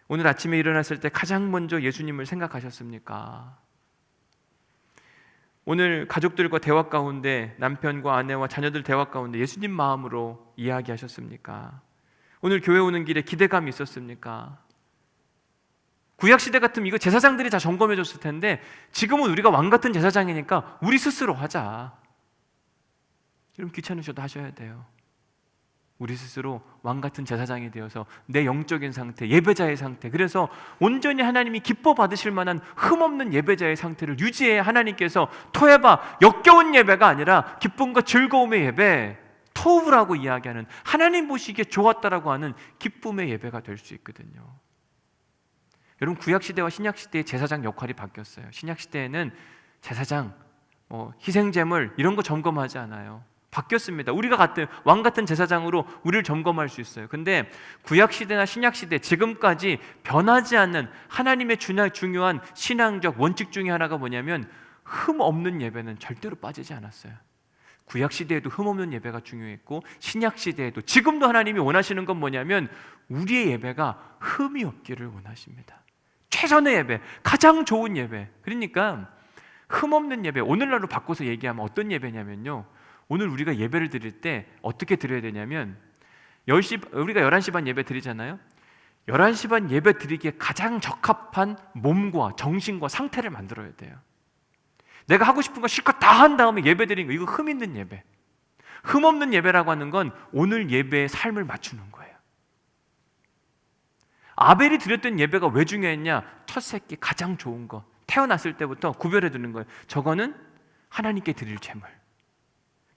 오늘 아침에 일어났을 때 가장 먼저 예수님을 생각하셨습니까? 오늘 가족들과 대화 가운데, 남편과 아내와 자녀들 대화 가운데 예수님 마음으로 이야기하셨습니까? 오늘 교회 오는 길에 기대감이 있었습니까? 구약시대 같으면 이거 제사장들이 다 점검해 줬을 텐데 지금은 우리가 왕 같은 제사장이니까 우리 스스로 하자. 여러분 귀찮으셔도 하셔야 돼요. 우리 스스로 왕 같은 제사장이 되어서 내 영적인 상태, 예배자의 상태, 그래서 온전히 하나님이 기뻐 받으실 만한 흠없는 예배자의 상태를 유지해야 하나님께서 토해봐 역겨운 예배가 아니라 기쁨과 즐거움의 예배, 토우라고 이야기하는 하나님 보시기에 좋았다라고 하는 기쁨의 예배가 될 수 있거든요. 여러분 구약시대와 신약시대의 제사장 역할이 바뀌었어요. 신약시대에는 제사장, 희생제물 이런 거 점검하지 않아요. 바뀌었습니다. 우리가 같은 왕 같은 제사장으로 우리를 점검할 수 있어요. 근데 구약시대나 신약시대 지금까지 변하지 않는 하나님의 중요한 신앙적 원칙 중에 하나가 뭐냐면 흠 없는 예배는 절대로 빠지지 않았어요. 구약시대에도 흠 없는 예배가 중요했고 신약시대에도 지금도 하나님이 원하시는 건 뭐냐면 우리의 예배가 흠이 없기를 원하십니다. 최선의 예배, 가장 좋은 예배. 그러니까 흠 없는 예배, 오늘날로 바꿔서 얘기하면 어떤 예배냐면요, 오늘 우리가 예배를 드릴 때 어떻게 드려야 되냐면 10시, 우리가 11시 반 예배 드리잖아요. 11시 반 예배 드리기에 가장 적합한 몸과 정신과 상태를 만들어야 돼요. 내가 하고 싶은 거 실컷 다 한 다음에 예배 드리는 거, 이거 흠 있는 예배. 흠 없는 예배라고 하는 건 오늘 예배의 삶을 맞추는 거예요. 아벨이 드렸던 예배가 왜 중요했냐? 첫 새끼 가장 좋은 거, 태어났을 때부터 구별해 두는 거예요. 저거는 하나님께 드릴 제물.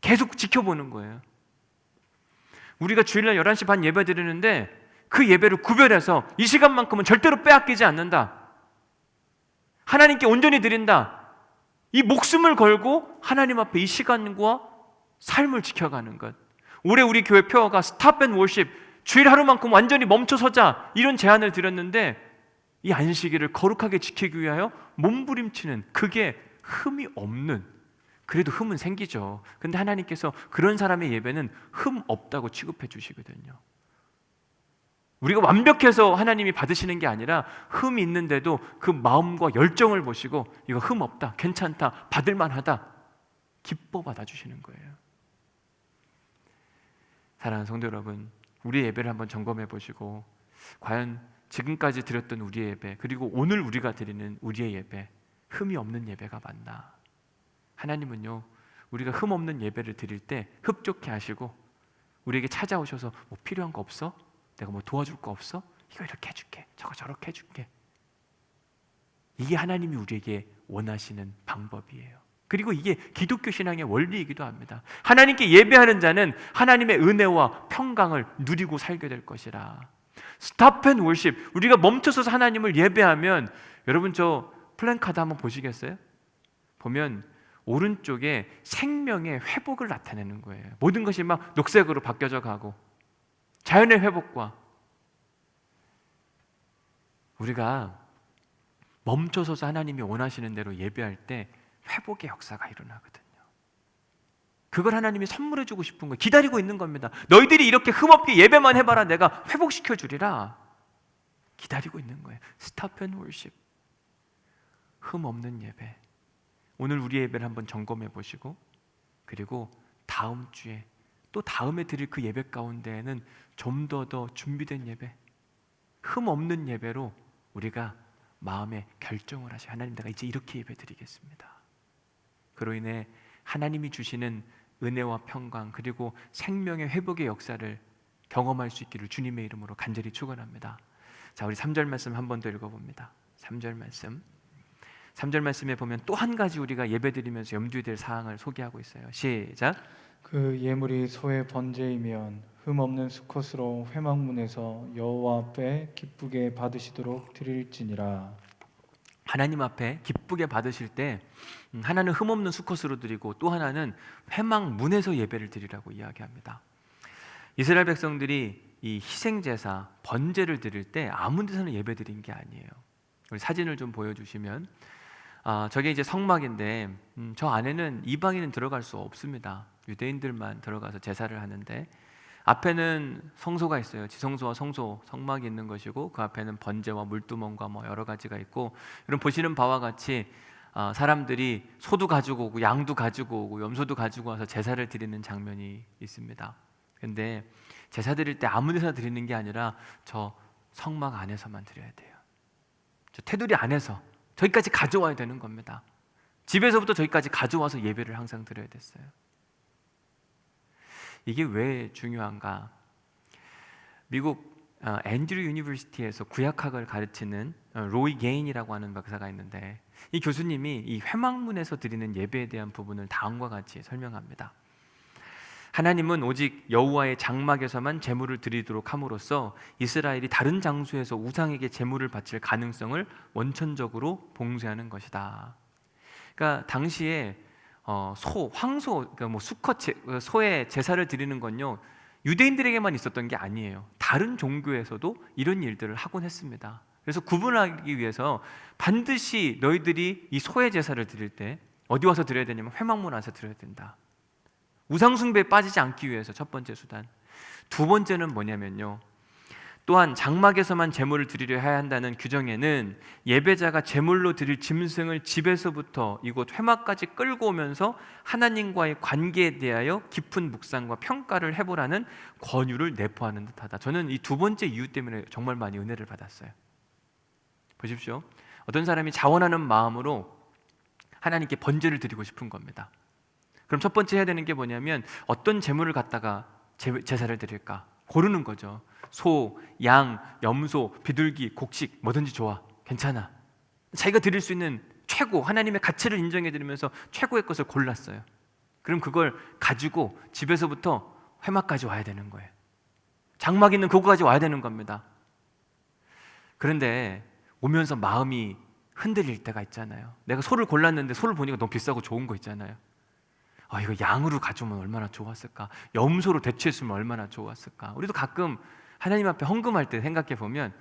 계속 지켜보는 거예요. 우리가 주일날 11시 반 예배 드리는데 그 예배를 구별해서 이 시간만큼은 절대로 빼앗기지 않는다. 하나님께 온전히 드린다. 이 목숨을 걸고 하나님 앞에 이 시간과 삶을 지켜가는 것. 올해 우리 교회 표어가 스탑 앤 월십, 주일 하루만큼 완전히 멈춰서자, 이런 제안을 드렸는데 이 안식일을 거룩하게 지키기 위하여 몸부림치는, 그게 흠이 없는, 그래도 흠은 생기죠. 근데 하나님께서 그런 사람의 예배는 흠 없다고 취급해 주시거든요. 우리가 완벽해서 하나님이 받으시는 게 아니라 흠이 있는데도 그 마음과 열정을 보시고 이거 흠 없다, 괜찮다, 받을만하다, 기뻐 받아주시는 거예요. 사랑하는 성도 여러분, 우리의 예배를 한번 점검해 보시고 과연 지금까지 드렸던 우리의 예배, 그리고 오늘 우리가 드리는 우리의 예배, 흠이 없는 예배가 맞나? 하나님은요, 우리가 흠 없는 예배를 드릴 때 흡족해 하시고 우리에게 찾아오셔서 뭐 필요한 거 없어? 내가 뭐 도와줄 거 없어? 이거 이렇게 해줄게, 저거 저렇게 해줄게. 이게 하나님이 우리에게 원하시는 방법이에요. 그리고 이게 기독교 신앙의 원리이기도 합니다. 하나님께 예배하는 자는 하나님의 은혜와 평강을 누리고 살게 될 것이라. 스탑 앤 월십, 우리가 멈춰서 하나님을 예배하면, 여러분 저 플랜카드 한번 보시겠어요? 보면 오른쪽에 생명의 회복을 나타내는 거예요. 모든 것이 막 녹색으로 바뀌어져 가고 자연의 회복과, 우리가 멈춰서서 하나님이 원하시는 대로 예배할 때 회복의 역사가 일어나거든요. 그걸 하나님이 선물해 주고 싶은 거예요. 기다리고 있는 겁니다. 너희들이 이렇게 흠없게 예배만 해봐라, 내가 회복시켜 주리라. 기다리고 있는 거예요. 스탑 앤 월십, 흠 없는 예배. 오늘 우리의 예배를 한번 점검해 보시고, 그리고 다음 주에 또 다음에 드릴 그 예배 가운데에는 좀 더 준비된 예배, 흠 없는 예배로 우리가 마음에 결정을 하셔. 하나님, 내가 이제 이렇게 예배 드리겠습니다. 그로 인해 하나님이 주시는 은혜와 평강, 그리고 생명의 회복의 역사를 경험할 수 있기를 주님의 이름으로 간절히 축원합니다. 자, 우리 3절 말씀 한 번 더 읽어봅니다. 3절 말씀. 3절 말씀에 보면 또 한 가지 우리가 예배드리면서 염두에 될 사항을 소개하고 있어요. 시작. 그 예물이 소의 번제이면 흠없는 수컷으로 회막문에서 여호와 앞에 기쁘게 받으시도록 드릴지니라. 하나님 앞에 기쁘게 받으실 때 하나는 흠없는 수컷으로 드리고 또 하나는 회막문에서 예배를 드리라고 이야기합니다. 이스라엘 백성들이 이 희생제사, 번제를 드릴 때 아무 데서나 예배 드린 게 아니에요. 우리 사진을 좀 보여주시면, 저게 이제 성막인데 저 안에는 이방인은 들어갈 수 없습니다. 유대인들만 들어가서 제사를 하는데, 앞에는 성소가 있어요. 지성소와 성소, 성막이 있는 것이고, 그 앞에는 번제와 물두멍과 뭐 여러 가지가 있고, 여러분 보시는 바와 같이 사람들이 소도 가지고 오고 양도 가지고 오고 염소도 가지고 와서 제사를 드리는 장면이 있습니다. 근데 제사 드릴 때 아무 데서나 드리는 게 아니라 저 성막 안에서만 드려야 돼요. 저 테두리 안에서 저기까지 가져와야 되는 겁니다. 집에서부터 저기까지 가져와서 예배를 항상 드려야 됐어요. 이게 왜 중요한가? 미국 앤드류 유니버시티에서 구약학을 가르치는 로이 게인이라고 하는 박사가 있는데, 이 교수님이 이 회막문에서 드리는 예배에 대한 부분을 다음과 같이 설명합니다. 하나님은 오직 여호와의 장막에서만 제물을 드리도록 함으로써 이스라엘이 다른 장소에서 우상에게 제물을 바칠 가능성을 원천적으로 봉쇄하는 것이다. 그러니까 당시에 황소, 그러니까 뭐 수컷 소의 제사를 드리는 건요, 유대인들에게만 있었던 게 아니에요. 다른 종교에서도 이런 일들을 하곤 했습니다. 그래서 구분하기 위해서 반드시 너희들이 이 소의 제사를 드릴 때 어디 와서 드려야 되냐면 회막문 안에서 드려야 된다. 우상 숭배에 빠지지 않기 위해서 첫 번째 수단. 두 번째는 뭐냐면요, 또한 장막에서만 제물을 드리려 해야 한다는 규정에는 예배자가 제물로 드릴 짐승을 집에서부터 이곳 회막까지 끌고 오면서 하나님과의 관계에 대하여 깊은 묵상과 평가를 해보라는 권유를 내포하는 듯하다. 저는 이 두 번째 이유 때문에 정말 많이 은혜를 받았어요. 보십시오. 어떤 사람이 자원하는 마음으로 하나님께 번제를 드리고 싶은 겁니다. 그럼 첫 번째 해야 되는 게 뭐냐면 어떤 제물을 갖다가 제사를 드릴까 고르는 거죠. 소, 양, 염소, 비둘기, 곡식 뭐든지 좋아, 괜찮아. 자기가 드릴 수 있는 최고, 하나님의 가치를 인정해 드리면서 최고의 것을 골랐어요. 그럼 그걸 가지고 집에서부터 회막까지 와야 되는 거예요. 장막 있는 그곳까지 와야 되는 겁니다. 그런데 오면서 마음이 흔들릴 때가 있잖아요. 내가 소를 골랐는데 소를 보니까 너무 비싸고 좋은 거 있잖아요. 이거 양으로 가져오면 얼마나 좋았을까, 염소로 대체했으면 얼마나 좋았을까. 우리도 가끔 하나님 앞에 헌금할 때 생각해 보면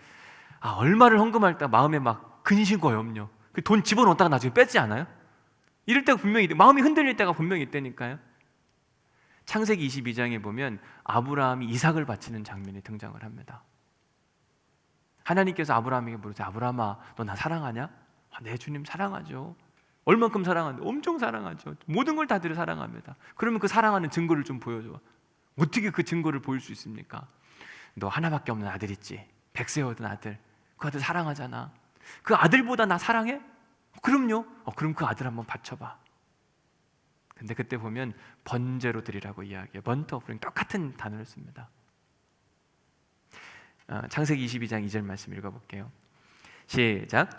얼마를 헌금할까 마음에 막 근심과 염려, 돈 집어넣었다가 나중에 뺏지 않아요? 이럴 때가 분명히, 마음이 흔들릴 때가 분명히 있다니까요. 창세기 22장에 보면 아브라함이 이삭을 바치는 장면이 등장을 합니다. 하나님께서 아브라함에게 물으세요. 아브라함아, 너 나 사랑하냐? 네, 주님 사랑하죠. 얼만큼 사랑하는데? 엄청 사랑하죠. 모든 걸 다 들여 사랑합니다. 그러면 그 사랑하는 증거를 좀 보여줘. 어떻게 그 증거를 보일 수 있습니까? 너 하나밖에 없는 아들 있지, 백세 얻은 아들. 그 아들 사랑하잖아. 그 아들보다 나 사랑해? 그럼요. 그럼 그 아들 한번 바쳐봐. 근데 그때 보면 번제로 드리라고 이야기해요. 번트 오프링, 똑같은 단어를 씁니다. 창세기 22장 2절 말씀 읽어볼게요. 시작.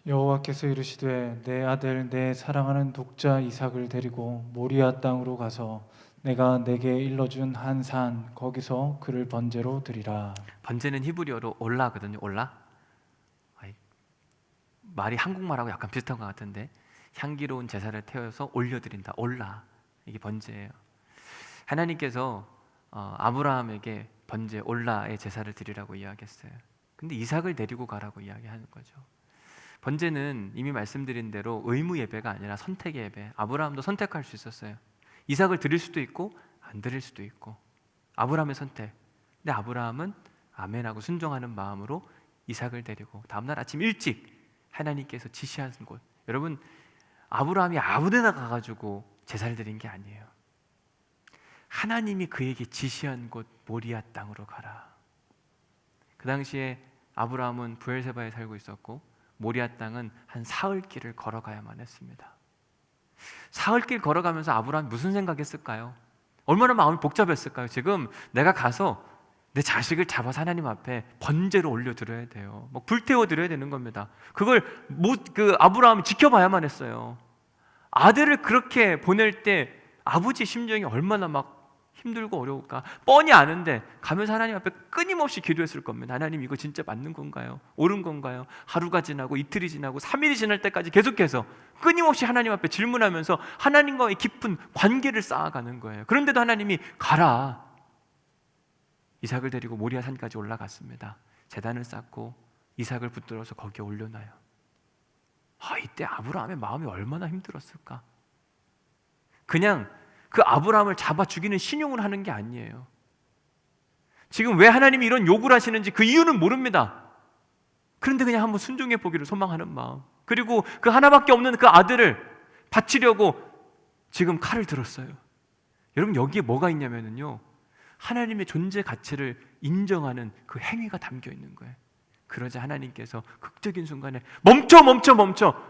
여호와께서 이르시되 내 아들 내 사랑하는 독자 이삭을 데리고 모리아 땅으로 가서 내가 내게 일러준 한 산 거기서 그를 번제로 드리라. 번제는 히브리어로 올라거든요. 올라. 말이 한국말하고 약간 비슷한 것 같은데, 향기로운 제사를 태워서 올려드린다. 올라. 이게 번제예요. 하나님께서 아브라함에게 번제 올라의 제사를 드리라고 이야기했어요. 근데 이삭을 데리고 가라고 이야기하는 거죠. 번제는 이미 말씀드린 대로 의무 예배가 아니라 선택의 예배. 아브라함도 선택할 수 있었어요. 이삭을 드릴 수도 있고 안 드릴 수도 있고, 아브라함의 선택. 근데 아브라함은 아멘하고 순종하는 마음으로 이삭을 데리고 다음날 아침 일찍 하나님께서 지시한 곳. 여러분, 아브라함이 아무데나 가가지고 제사를 드린 게 아니에요. 하나님이 그에게 지시한 곳 모리아 땅으로 가라. 그 당시에 아브라함은 부엘세바에 살고 있었고 모리아 땅은 한 사흘길을 걸어가야만 했습니다. 사흘길 걸어가면서 아브라함이 무슨 생각했을까요? 얼마나 마음이 복잡했을까요? 지금 내가 가서 내 자식을 잡아서 하나님 앞에 번제로 올려드려야 돼요. 막 불태워드려야 되는 겁니다. 그걸 아브라함이 지켜봐야만 했어요. 아들을 그렇게 보낼 때 아버지 심정이 얼마나 막 힘들고 어려울까 뻔히 아는데 가면서 하나님 앞에 끊임없이 기도했을 겁니다. 하나님, 이거 진짜 맞는 건가요? 옳은 건가요? 하루가 지나고 이틀이 지나고 3일이 지날 때까지 계속해서 끊임없이 하나님 앞에 질문하면서 하나님과의 깊은 관계를 쌓아가는 거예요. 그런데도 하나님이 가라. 이삭을 데리고 모리아 산까지 올라갔습니다. 제단을 쌓고 이삭을 붙들어서 거기에 올려놔요. 이때 아브라함의 마음이 얼마나 힘들었을까. 그냥 그 아브라함을 잡아 죽이는 신용을 하는 게 아니에요. 지금 왜 하나님이 이런 요구를 하시는지 그 이유는 모릅니다. 그런데 그냥 한번 순종해 보기를 소망하는 마음, 그리고 그 하나밖에 없는 그 아들을 바치려고 지금 칼을 들었어요. 여러분, 여기에 뭐가 있냐면요, 하나님의 존재 가치를 인정하는 그 행위가 담겨 있는 거예요. 그러자 하나님께서 극적인 순간에 멈춰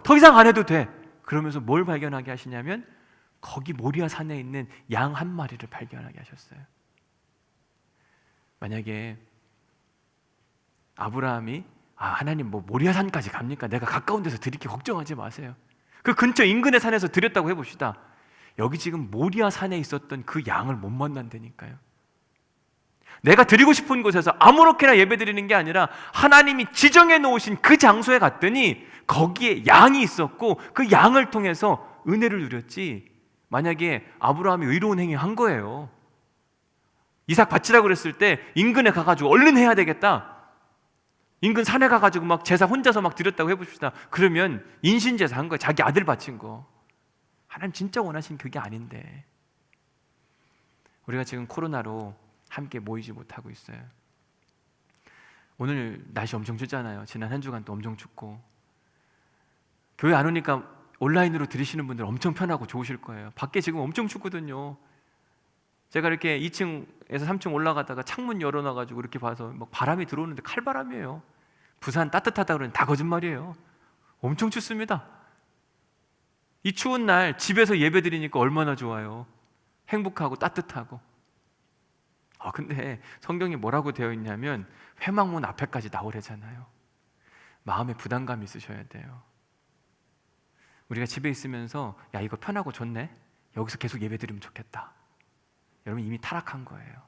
더 이상 안 해도 돼. 그러면서 뭘 발견하게 하시냐면 거기 모리아 산에 있는 양 한 마리를 발견하게 하셨어요. 만약에 아브라함이 하나님 뭐 모리아 산까지 갑니까? 내가 가까운 데서 드릴게, 걱정하지 마세요. 그 근처 인근의 산에서 드렸다고 해봅시다. 여기 지금 모리아 산에 있었던 그 양을 못 만난다니까요. 내가 드리고 싶은 곳에서 아무렇게나 예배 드리는 게 아니라 하나님이 지정해 놓으신 그 장소에 갔더니 거기에 양이 있었고 그 양을 통해서 은혜를 누렸지. 만약에 아브라함이 의로운 행위 한 거예요. 이삭 바치라고 그랬을 때 인근에 가가지고 얼른 해야 되겠다. 인근 산에 가가지고 막 제사 혼자서 막 드렸다고 해봅시다. 그러면 인신제사 한 거예요. 자기 아들 바친 거. 하나님 진짜 원하신 그게 아닌데. 우리가 지금 코로나로 함께 모이지 못하고 있어요. 오늘 날씨 엄청 춥잖아요. 지난 한 주간 또 엄청 춥고, 교회 안 오니까 온라인으로 들으시는 분들 엄청 편하고 좋으실 거예요. 밖에 지금 엄청 춥거든요. 제가 이렇게 2층에서 3층 올라가다가 창문 열어놔가지고 이렇게 봐서 막 바람이 들어오는데 칼바람이에요. 부산 따뜻하다 그러는 다 거짓말이에요. 엄청 춥습니다. 이 추운 날 집에서 예배 드리니까 얼마나 좋아요. 행복하고 따뜻하고. 근데 성경에 뭐라고 되어 있냐면 회막문 앞에까지 나오래잖아요. 마음에 부담감이 있으셔야 돼요. 우리가 집에 있으면서 야, 이거 편하고 좋네, 여기서 계속 예배 드리면 좋겠다. 여러분 이미 타락한 거예요.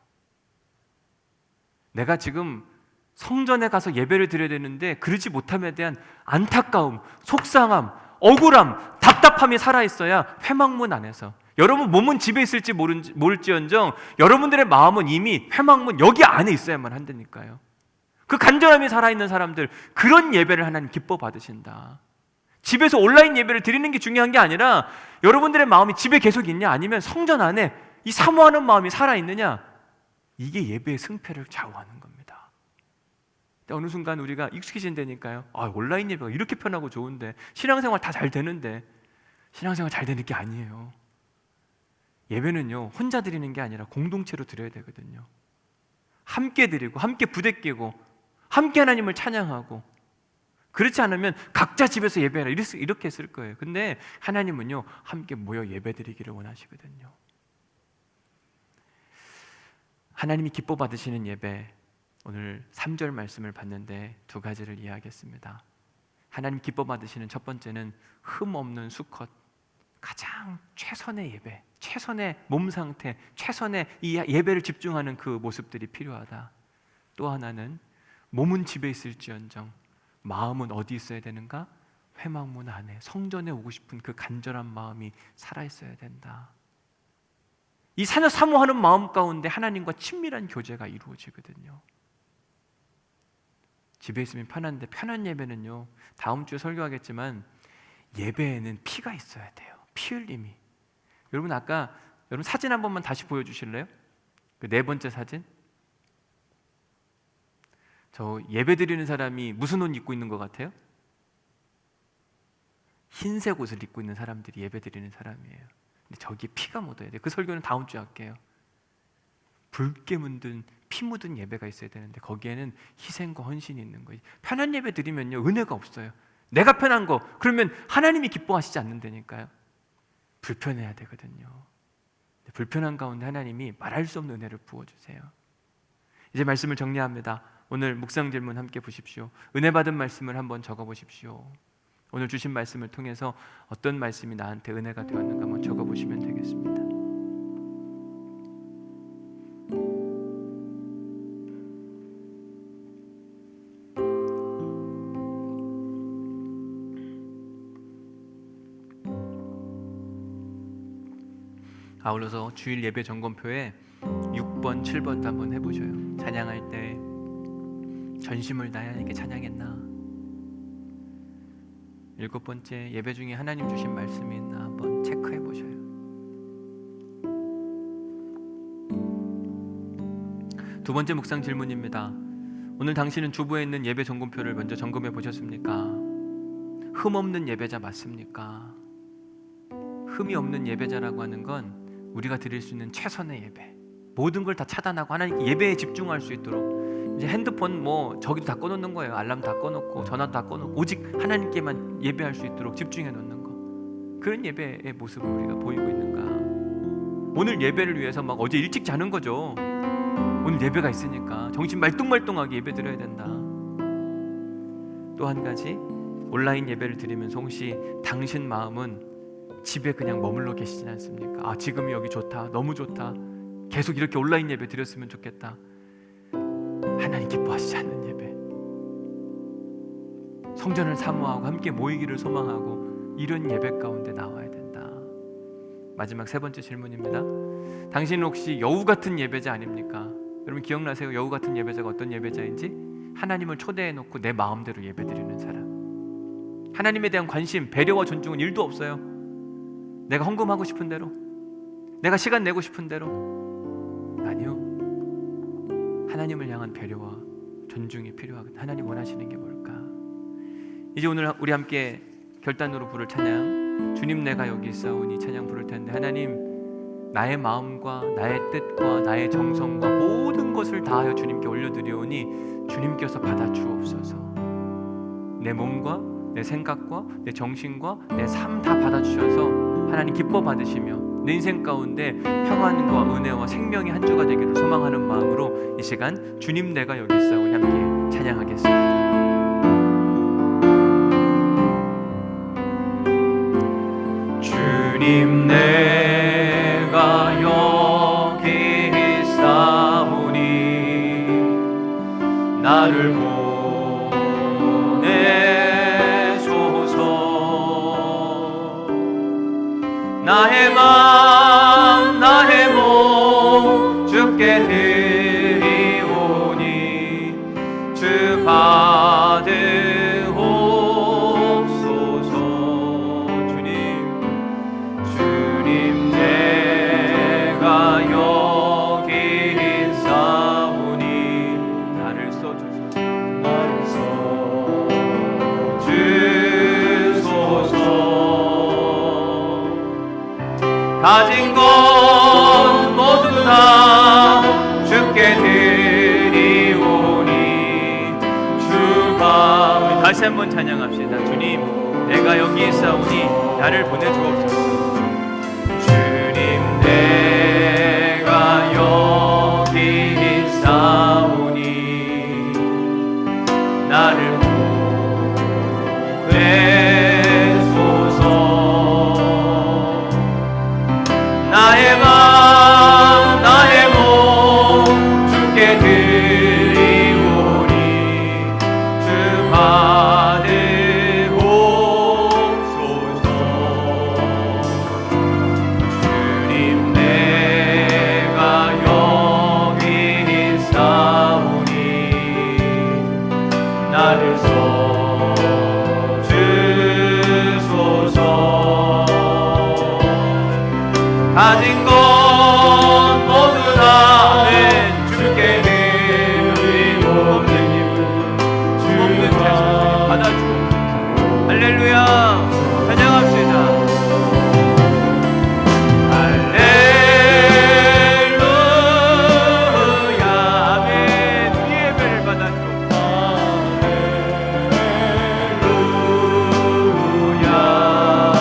내가 지금 성전에 가서 예배를 드려야 되는데 그러지 못함에 대한 안타까움, 속상함, 억울함, 답답함이 살아있어야 회막문 안에서, 여러분 몸은 집에 있을지 모를지언정 여러분들의 마음은 이미 회막문 여기 안에 있어야만 한다니까요. 그 간절함이 살아있는 사람들, 그런 예배를 하나님 기뻐 받으신다. 집에서 온라인 예배를 드리는 게 중요한 게 아니라 여러분들의 마음이 집에 계속 있냐, 아니면 성전 안에 이 사모하는 마음이 살아있느냐, 이게 예배의 승패를 좌우하는 겁니다. 근데 어느 순간 우리가 익숙해진다니까요. 온라인 예배가 이렇게 편하고 좋은데, 신앙생활 다 잘 되는데. 신앙생활 잘 되는 게 아니에요. 예배는요, 혼자 드리는 게 아니라 공동체로 드려야 되거든요. 함께 드리고 함께 부대끼고 함께 하나님을 찬양하고. 그렇지 않으면 각자 집에서 예배하라 이렇게 했을 거예요. 근데 하나님은요, 함께 모여 예배 드리기를 원하시거든요. 하나님이 기뻐 받으시는 예배, 오늘 3절 말씀을 봤는데 두 가지를 이해하겠습니다. 하나님 기뻐 받으시는 첫 번째는 흠 없는 수컷, 가장 최선의 예배, 최선의 몸 상태, 최선의 이 예배를 집중하는 그 모습들이 필요하다. 또 하나는 몸은 집에 있을지언정 마음은 어디 있어야 되는가? 회막문 안에, 성전에 오고 싶은 그 간절한 마음이 살아있어야 된다. 이 사모하는 마음 가운데 하나님과 친밀한 교제가 이루어지거든요. 집에 있으면 편한데, 편한 예배는요, 다음 주에 설교하겠지만 예배에는 피가 있어야 돼요. 피 흘림이. 여러분 아까 여러분 사진 한 번만 다시 보여주실래요? 그 네 번째 사진. 저 예배 드리는 사람이 무슨 옷 입고 있는 것 같아요? 흰색 옷을 입고 있는 사람들이 예배 드리는 사람이에요. 근데 저기에 피가 묻어야 돼요. 그 설교는 다음 주에 할게요. 붉게 묻은 피 묻은 예배가 있어야 되는데 거기에는 희생과 헌신이 있는 거예요. 편한 예배 드리면요, 은혜가 없어요. 내가 편한 거, 그러면 하나님이 기뻐하시지 않는다니까요. 불편해야 되거든요. 불편한 가운데 하나님이 말할 수 없는 은혜를 부어주세요. 이제 말씀을 정리합니다. 오늘 묵상 질문 함께 보십시오. 은혜 받은 말씀을 한번 적어보십시오. 오늘 주신 말씀을 통해서 어떤 말씀이 나한테 은혜가 되었는가 한번 적어보시면 되겠습니다. 아울러서 주일 예배 점검표에 6번, 7번도 한번 해보셔요. 찬양할 때 전심을 다해 하나님께 찬양했나? 7번째, 예배 중에 하나님 주신 말씀이 있나 한번 체크해 보셔요. 두 번째 묵상 질문입니다. 오늘 당신은 주부에 있는 예배 점검표를 먼저 점검해 보셨습니까? 흠 없는 예배자 맞습니까? 흠이 없는 예배자라고 하는 건 우리가 드릴 수 있는 최선의 예배, 모든 걸 다 차단하고 하나님 예배에 집중할 수 있도록 이제 핸드폰 뭐 저기도 다 꺼놓는 거예요. 알람 다 꺼놓고 전화도 다 꺼놓고 오직 하나님께만 예배할 수 있도록 집중해 놓는 거. 그런 예배의 모습을 우리가 보이고 있는가? 오늘 예배를 위해서 막 어제 일찍 자는 거죠. 오늘 예배가 있으니까 정신 말똥말똥하게 예배 드려야 된다. 또 한 가지, 온라인 예배를 드리면서 혹시 당신 마음은 집에 그냥 머물러 계시진 않습니까? 아, 지금이 여기 좋다, 너무 좋다, 계속 이렇게 온라인 예배 드렸으면 좋겠다. 하나님 기뻐하시지 않는 예배, 성전을 사모하고 함께 모이기를 소망하고 이런 예배 가운데 나와야 된다. 마지막 세 번째 질문입니다. 당신은 혹시 여우 같은 예배자 아닙니까? 여러분 기억나세요? 여우 같은 예배자가 어떤 예배자인지? 하나님을 초대해놓고 내 마음대로 예배드리는 사람. 하나님에 대한 관심, 배려와 존중은 1도 없어요. 내가 헌금하고 싶은 대로, 내가 시간 내고 싶은 대로. 아니요, 하나님을 향한 배려와 존중이 필요하거든요. 하나님 원하시는 게 뭘까? 이제 오늘 우리 함께 결단으로 부를 찬양, 주님 내가 여기 있사오니 찬양 부를 텐데, 하나님 나의 마음과 나의 뜻과 나의 정성과 모든 것을 다하여 주님께 올려드리오니 주님께서 받아주옵소서. 내 몸과 내 생각과 내 정신과 내 삶 다 받아주셔서 하나님 기뻐 받으시며 내 인생 가운데 평안과 은혜와 생명의 한 주가 되기를 소망하는 마음으로 이 시간 주님 내가 여기 있사오니 함께 찬양하겠습니다. 주님 내가 여기 있사오니 나를 보내소서. 나의 맘 나의 몸 주께 드리오니 주 받으옵소서. 주님 내가 여기 있사오니 나를 써주소서. 나를 써주소서. 가진 것 모두 다 주께 드리오니 주가. 우리 다시 한번 찬양합시다. 주님 내가 여기 있사오니 나를 보내주옵소서. 주님 내가 여기 있사오니 나를 보내소서. 나의 맘 나의 몸 주께 드리오니 주 받으옵소서. 주님 내가 여기 있사오니 나를 써주소서. 가진 것 모두 다 주께 드리고 없는 재산 받아주옵소서. 할렐루야 찬양합시다. 할렐루야 아멘. 우리 예배를 받아주옵소서. 할렐루야. 할렐루야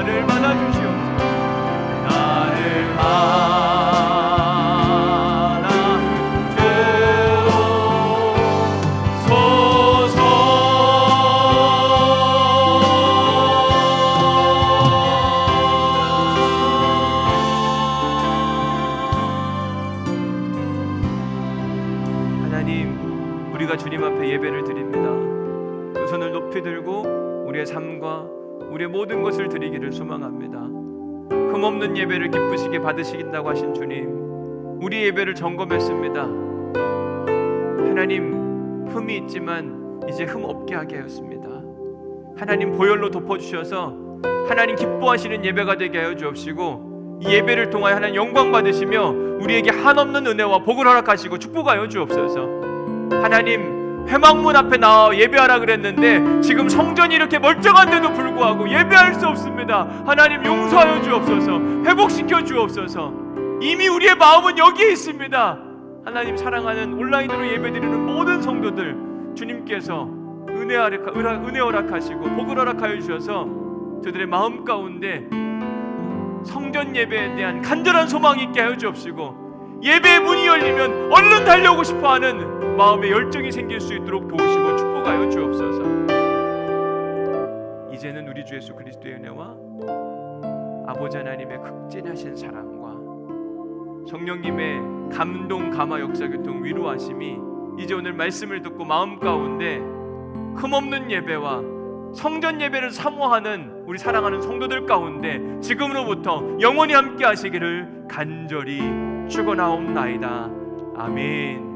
나를 받아주시옵소서. 나를 하나님, 우리가 주님 앞에 예배를 드립니다. 두 손을 높이 들고 우리의 삶과 우리의 모든 것을 드리기를 소망합니다. 흠없는 예배를 기쁘시게 받으시긴다고 하신 주님, 우리 예배를 점검했습니다. 하나님, 흠이 있지만 이제 흠 없게 하게 하였습니다. 하나님, 보혈로 덮어주셔서 하나님 기뻐하시는 예배가 되게 하여 주옵시고, 이 예배를 통하여 하나님 영광 받으시며 우리에게 한없는 은혜와 복을 허락하시고 축복하여 주옵소서. 하나님, 회막문 앞에 나와 예배하라 그랬는데 지금 성전이 이렇게 멀쩡한데도 불구하고 예배할 수 없습니다. 하나님, 용서하여 주옵소서. 회복시켜 주옵소서. 이미 우리의 마음은 여기에 있습니다. 하나님, 사랑하는 온라인으로 예배드리는 모든 성도들, 주님께서 은혜 허락하시고 복을 허락하여 주셔서 저들의 마음 가운데 성전 예배에 대한 간절한 소망이 있게 하여 주옵시고, 예배의 문이 열리면 얼른 달려오고 싶어하는 마음의 열정이 생길 수 있도록 도우시고 축복하여 주옵소서. 이제는 우리 주 예수 그리스도의 은혜와 아버지 하나님의 극진하신 사랑과 성령님의 감동, 감화, 역사, 교통, 위로하심이 이제 오늘 말씀을 듣고 마음 가운데 흠없는 예배와 성전 예배를 사모하는 우리 사랑하는 성도들 가운데 지금으로부터 영원히 함께 하시기를 간절히 축원하옵나이다. 아멘.